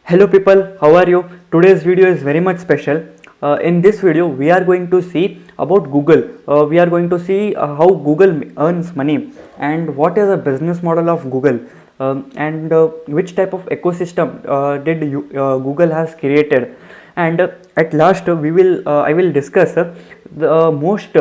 Hello people, how are you? Today's video is very much special. In this video we are going to see about Google. We are going to see how Google earns money and what is the business model of Google, and which type of ecosystem Google has created. And at last I will discuss the most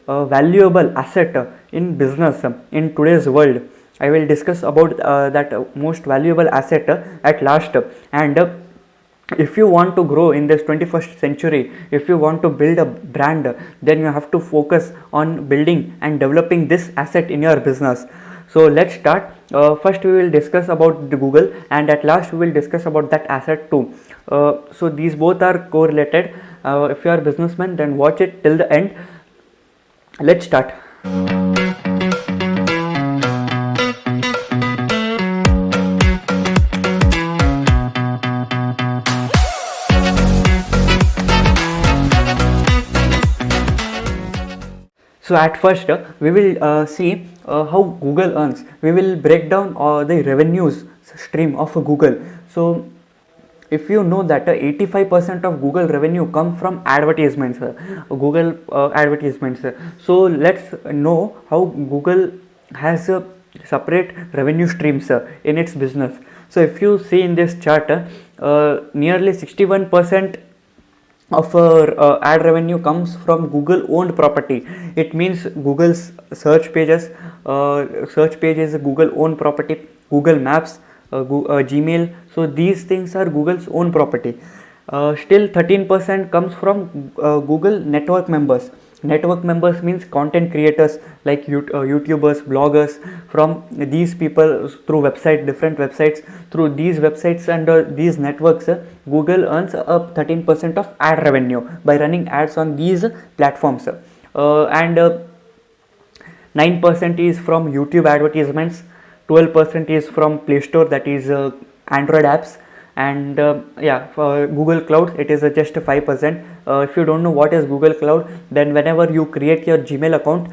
valuable asset in business in today's world. I will discuss about that most valuable asset at last. And if you want to grow in this 21st century, if you want to build a brand, then you have to focus on building and developing this asset in your business. So let's start. First we will discuss about the Google, and at last we will discuss about that asset too. So these both are correlated. If you are a businessman, then watch it till the end. Let's start. So at first we will see how Google earns. We will break down the revenues stream of Google. So if you know that 85% of Google revenue come from advertisements, Google advertisements. So let's know how Google has separate revenue streams in its business. So if you see in this chart, nearly 61% of ad revenue comes from Google owned property. It means Google's search pages. Search page is Google owned property. Google Maps, Gmail. So these things are Google's own property. Still 13% comes from Google network members. Network members means content creators like YouTubers, bloggers. From these people through different websites, through these websites and these networks, Google earns up 13% of ad revenue by running ads on these platforms, and 9% is from YouTube advertisements, 12% is from Play Store, that is Android apps, and for Google Cloud it is just 5%. If you don't know what is Google Cloud, then whenever you create your Gmail account,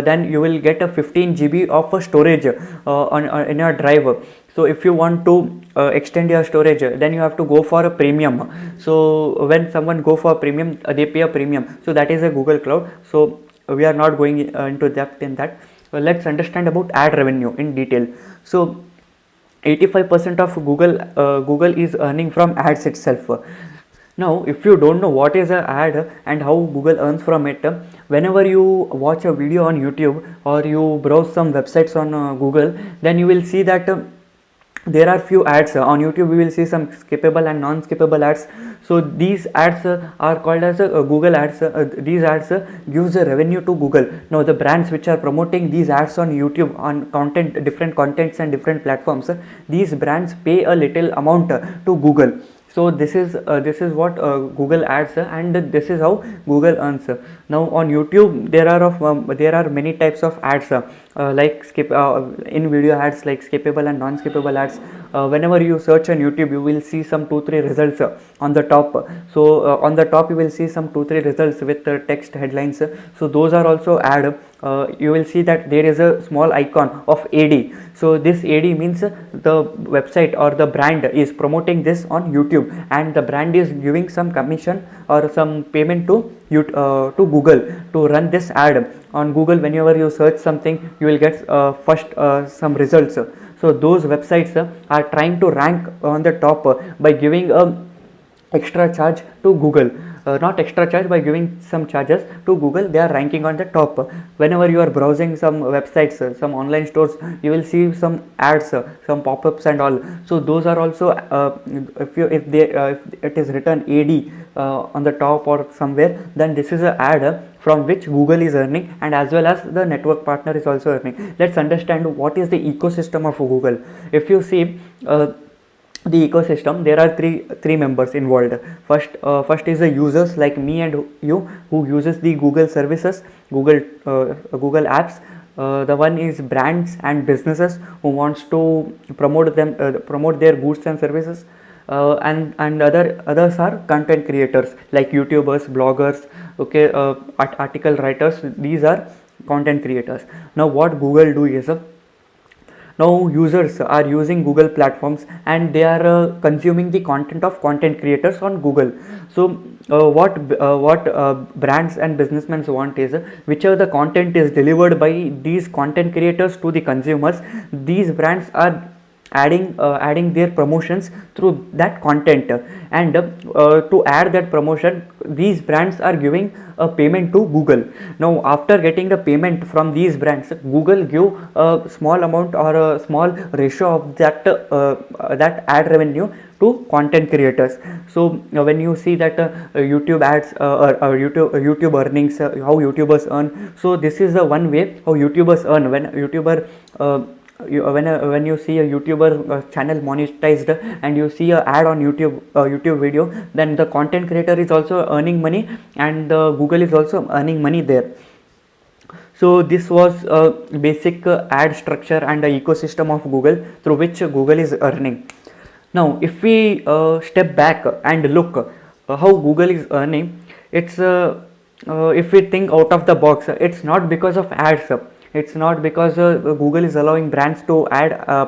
then you will get a 15 GB of storage in your drive. So if you want to extend your storage, then you have to go for a premium. So when someone go for a premium, they pay a premium. So that is a Google Cloud. So we are not going into depth in that. Let's understand about ad revenue in detail. So 85% of Google is earning from ads itself. Now if you don't know what is an ad and how Google earns from it, whenever you watch a video on YouTube or you browse some websites on Google, then you will see that there are few ads on YouTube. We will see some skippable and non-skippable ads. So these ads are called as Google ads. These ads gives a revenue to Google. Now the brands which are promoting these ads on YouTube, on different contents and different platforms, these brands pay a little amount to Google. So this is what Google adds, and this is how Google earns. Now on YouTube there are many types of ads, like in video ads, like skippable and non-skippable ads. Whenever you search on YouTube, you will see some 2-3 results on the top. So on the top you will see some 2-3 results with text headlines. So those are also ad. You will see that there is a small icon of AD. So this AD means the website or the brand is promoting this on YouTube, and the brand is giving some commission or some payment to Google to run this ad on Google. Whenever you search something, you will get first some results. So those websites are trying to rank on the top by giving extra charge to Google. Not extra charge, by giving some charges to Google, they are ranking on the top. Whenever you are browsing some websites, some online stores, you will see some ads, some pop-ups and all. So those are also if it is written AD on the top or somewhere, then this is an ad from which Google is earning, and as well as the network partner is also earning. Let's understand what is the ecosystem of Google. If you see the ecosystem, there are three members involved. First is the users like me and you, who uses the Google services, Google apps. The one is brands and businesses who wants to promote their goods and services, and others are content creators like YouTubers, bloggers, article writers. These are content creators. Now what Google do is Now users are using Google platforms and they are consuming the content of content creators on Google. So what brands and businessmen want is whichever the content is delivered by these content creators to the consumers, these brands are adding their promotions through that content, and to add that promotion, these brands are giving a payment to Google. Now after getting the payment from these brands, Google give a small amount or a small ratio of that ad revenue to content creators. So when you see that YouTube ads YouTube earnings, how YouTubers earn, so this is the one way how YouTubers earn. When YouTuber when you see a YouTuber channel monetized and you see a ad on YouTube video, then the content creator is also earning money and Google is also earning money there. So this was a basic ad structure and the ecosystem of Google through which Google is earning. Now if we step back and look how Google is earning, it's if we think out of the box, it's not because of ads. It's not because Google is allowing brands to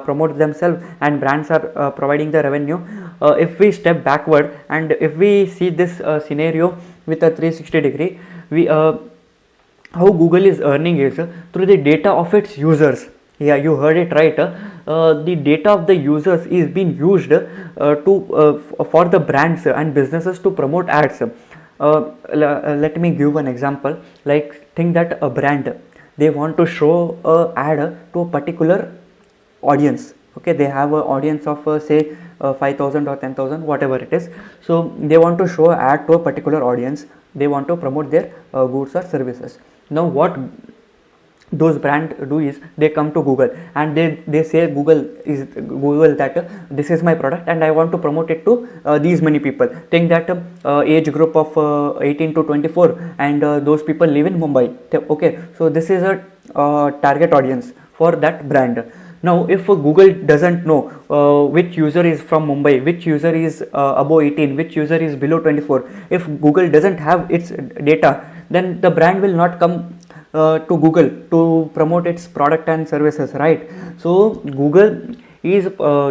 promote themselves and brands are providing the revenue. If we step backward and if we see this scenario with a 360 degree, we how Google is earning is through the data of its users. Yeah, you heard it right. The data of the users is being used for the brands and businesses to promote ads. Let me give an example. Like, think that a brand, they want to show a ad to a particular audience. Okay, they have an audience of say 5,000 or 10,000, whatever it is. So they want to show an ad to a particular audience. They want to promote their goods or services. Now what those brands do is they come to Google and they say Google that this is my product and I want to promote it to these many people. Think that age group of 18 to 24 and those people live in Mumbai. Okay, so this is a target audience for that brand. Now if Google doesn't know which user is from Mumbai, which user is above 18, which user is below 24, if Google doesn't have its data, then the brand will not come to Google to promote its product and services, right? So Google is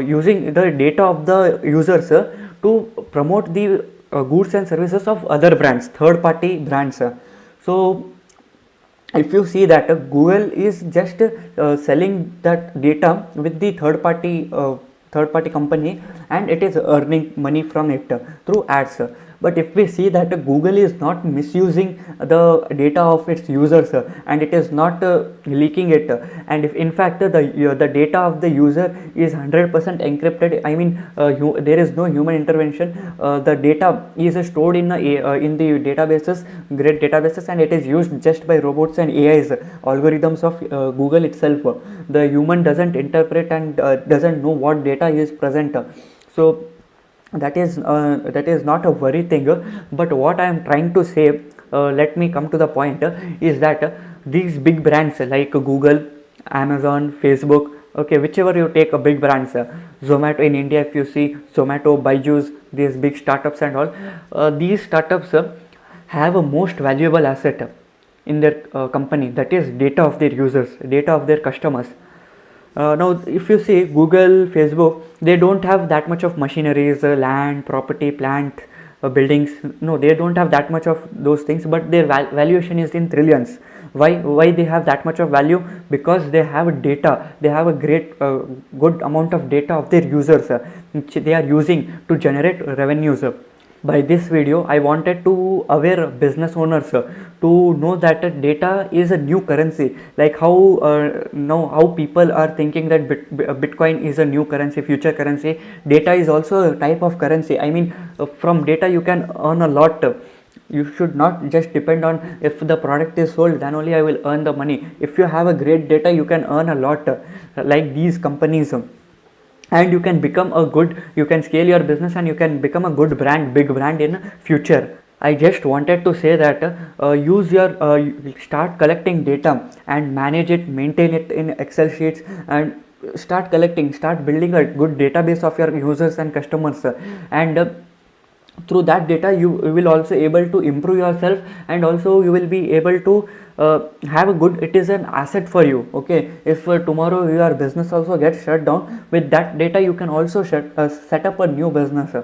using the data of the users to promote the goods and services of other brands, third party brands. So if you see that Google is just selling that data with the third party company and it is earning money from it through ads. But if we see that Google is not misusing the data of its users and it is not leaking it, and if in fact the data of the user is 100% encrypted, I mean there is no human intervention, the data is stored in the databases, great databases, and it is used just by robots and AIs, algorithms of Google itself. The human doesn't interpret and doesn't know what data is present. So that is not a worry thing. But what I am trying to say, let me come to the point, is that these big brands like Google, Amazon, Facebook, okay, whichever you take a big brands, Zomato in India, if you see Zomato, Byju's, these big startups and all, these startups have a most valuable asset in their company, that is data of their users, data of their customers. Now if you see Google, Facebook, they don't have that much of machineries, land, property, plant, buildings. No, they don't have that much of those things, but their valuation is in trillions. Why they have that much of value? Because they have data, they have a great good amount of data of their users which they are using to generate revenues. By this video I wanted to aware business owners to know that data is a new currency, like how now how people are thinking that Bitcoin is a new currency, future currency. Data is also a type of currency. I mean from data you can earn a lot. You should not just depend on if the product is sold then only I will earn the money. If you have a great data you can earn a lot, like these companies. And you can become you can scale your business and you can become a good brand, big brand in future. I just wanted to say that start collecting data and manage it, maintain it in Excel sheets, and start building a good database of your users and customers. And through that data you will also able to improve yourself, and also you will be able to have a good, it is an asset for you. Okay, if tomorrow your business also gets shut down, with that data you can also set up a new business.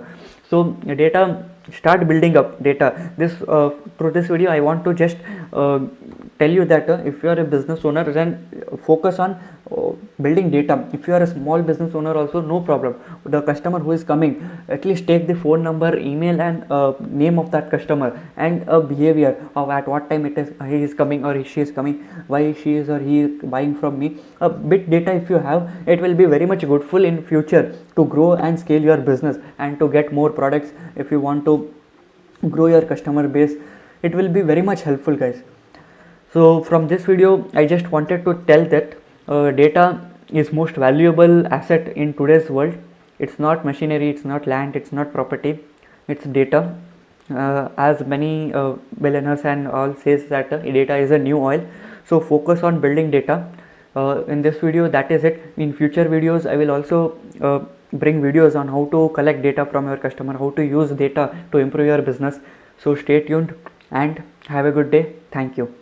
So data, start building up data. This through this video I want to just tell you that if you are a business owner, then focus on building data. If you are a small business owner also, no problem. The customer who is coming, at least take the phone number, email, and name of that customer, and a behavior of at what time it is he is coming or she is coming, why she is or he is buying from me. A bit data if you have, it will be very much goodful in future to grow and scale your business and to get more products. If you want to grow your customer base, it will be very much helpful, guys. So from this video I just wanted to tell that data is most valuable asset in today's world. It's not machinery, it's not land, it's not property, it's data. As many billionaires and all says that data is a new oil. So focus on building data. In this video, that is it. In future videos I will also bring videos on how to collect data from your customer, how to use data to improve your business. So stay tuned and have a good day. Thank you.